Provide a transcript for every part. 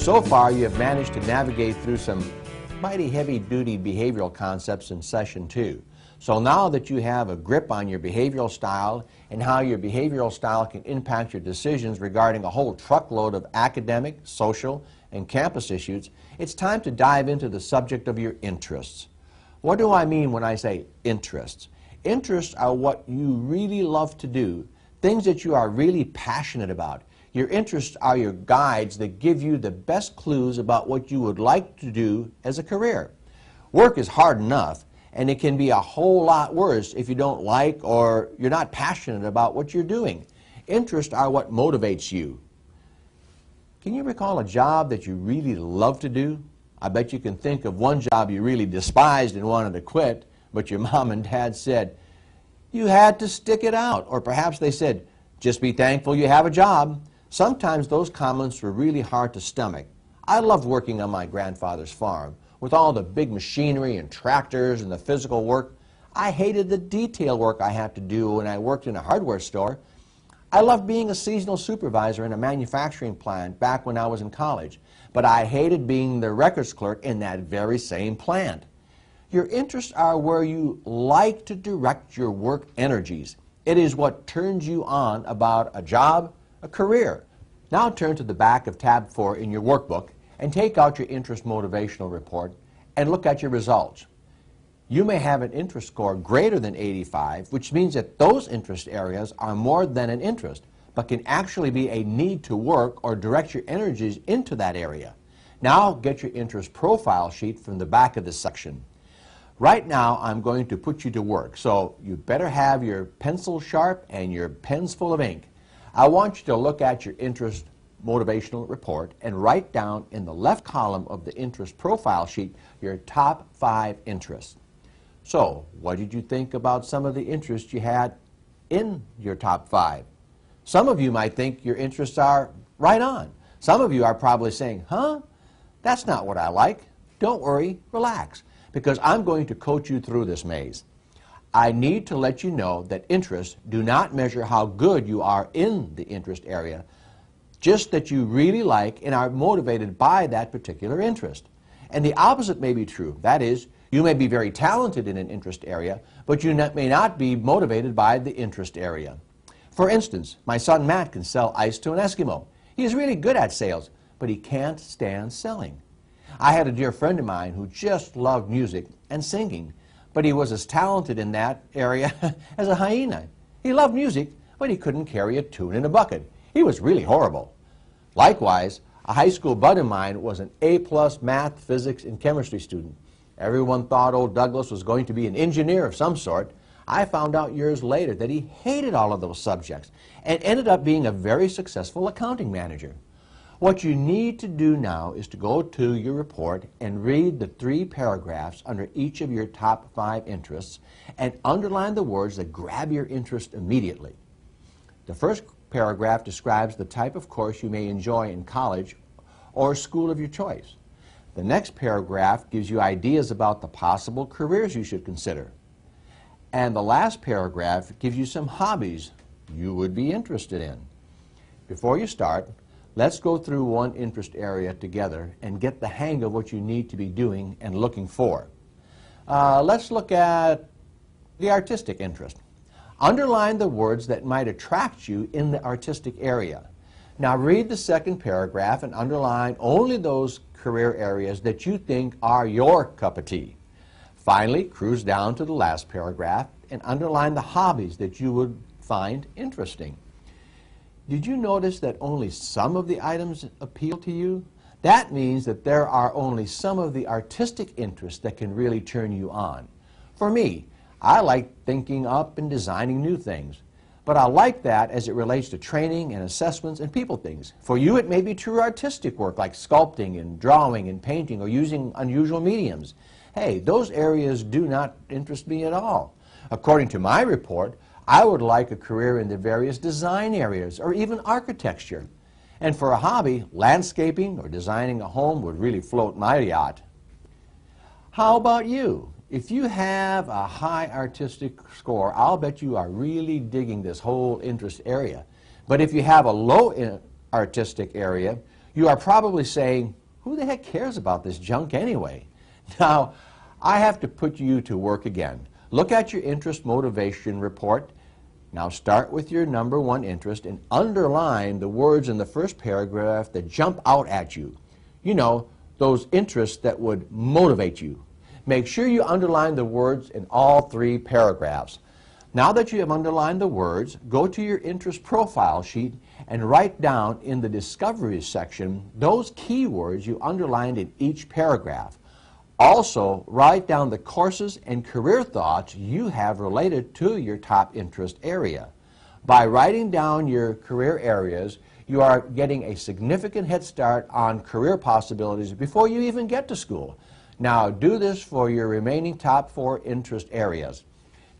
So far, you have managed to navigate through some mighty heavy-duty behavioral concepts in Session 2. So now that you have a grip on your behavioral style and how your behavioral style can impact your decisions regarding a whole truckload of academic, social, and campus issues, it's time to dive into the subject of your interests. What do I mean when I say interests? Interests are what you really love to do, things that you are really passionate about. Your interests are your guides that give you the best clues about what you would like to do as a career. Work is hard enough, and it can be a whole lot worse if you don't like or you're not passionate about what you're doing. Interests are what motivates you. Can you recall a job that you really love to do? I bet you can think of one job you really despised and wanted to quit, but your mom and dad said, you had to stick it out. Or perhaps they said, just be thankful you have a job. Sometimes those comments were really hard to stomach. I loved working on my grandfather's farm. With all the big machinery and tractors and the physical work, I hated the detail work I had to do when I worked in a hardware store. I loved being a seasonal supervisor in a manufacturing plant back when I was in college, but I hated being the records clerk in that very same plant. Your interests are where you like to direct your work energies. It is what turns you on about a job, a career. Now turn to the back of tab 4 in your workbook and take out your interest motivational report and look at your results. You may have an interest score greater than 85, which means that those interest areas are more than an interest, but can actually be a need to work or direct your energies into that area. Now get your interest profile sheet from the back of this section. Right now I'm going to put you to work, so you better have your pencil sharp and your pens full of ink. I want you to look at your interest motivational report and write down in the left column of the interest profile sheet your top 5 interests. So, what did you think about some of the interests you had in your top 5? Some of you might think your interests are right on. Some of you are probably saying, huh? That's not what I like. Don't worry, relax, because I'm going to coach you through this maze. I need to let you know that interests do not measure how good you are in the interest area, just that you really like and are motivated by that particular interest. And the opposite may be true. That is, you may be very talented in an interest area, but you may not be motivated by the interest area. For instance, my son Matt can sell ice to an Eskimo. He is really good at sales, but he can't stand selling. I had a dear friend of mine who just loved music and singing, but he was as talented in that area as a hyena. He loved music, but he couldn't carry a tune in a bucket. He was really horrible. Likewise, a high school bud of mine was an A+ math, physics, and chemistry student. Everyone thought old Douglas was going to be an engineer of some sort. I found out years later that he hated all of those subjects and ended up being a very successful accounting manager. What you need to do now is to go to your report and read the 3 paragraphs under each of your top 5 interests and underline the words that grab your interest immediately. The first paragraph describes the type of course you may enjoy in college or school of your choice. The next paragraph gives you ideas about the possible careers you should consider. And the last paragraph gives you some hobbies you would be interested in. Before you start, let's go through one interest area together and get the hang of what you need to be doing and looking for. Let's look at the artistic interest. Underline the words that might attract you in the artistic area. Now read the second paragraph and underline only those career areas that you think are your cup of tea. Finally, cruise down to the last paragraph and underline the hobbies that you would find interesting. Did you notice that only some of the items appeal to you? That means that there are only some of the artistic interests that can really turn you on. For me, I like thinking up and designing new things, but I like that as it relates to training and assessments and people things. For you, it may be true artistic work like sculpting and drawing and painting or using unusual mediums. Hey, those areas do not interest me at all. According to my report, I would like a career in the various design areas or even architecture. And for a hobby, landscaping or designing a home would really float my yacht. How about you? If you have a high artistic score, I'll bet you are really digging this whole interest area. But if you have a low artistic area, You are probably saying, who the heck cares about this junk anyway? Now, I have to put you to work again. Look at your interest motivation report. Now start with your number one interest and underline the words in the first paragraph that jump out at you. You know, those interests that would motivate you. Make sure you underline the words in all three paragraphs. Now that you have underlined the words, go to your interest profile sheet and write down in the Discovery section those keywords you underlined in each paragraph. Also, write down the courses and career thoughts you have related to your top interest area. By writing down your career areas, you are getting a significant head start on career possibilities before you even get to school. Now, do this for your remaining top 4 interest areas.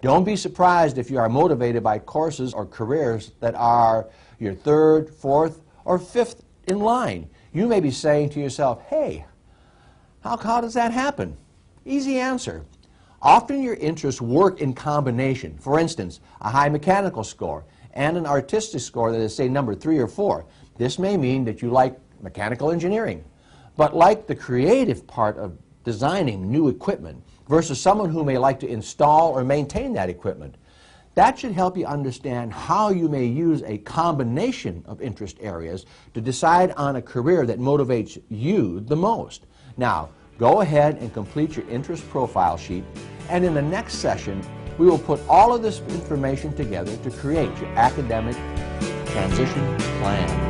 Don't be surprised if you are motivated by courses or careers that are your 3rd, 4th, or 5th in line. You may be saying to yourself, hey, how does that happen? Easy answer. Often your interests work in combination. For instance, a high mechanical score and an artistic score that is, say, number 3 or 4. This may mean that you like mechanical engineering, but like the creative part of designing new equipment versus someone who may like to install or maintain that equipment. That should help you understand how you may use a combination of interest areas to decide on a career that motivates you the most. Now, go ahead and complete your interest profile sheet, and in the next session, we will put all of this information together to create your academic transition plan.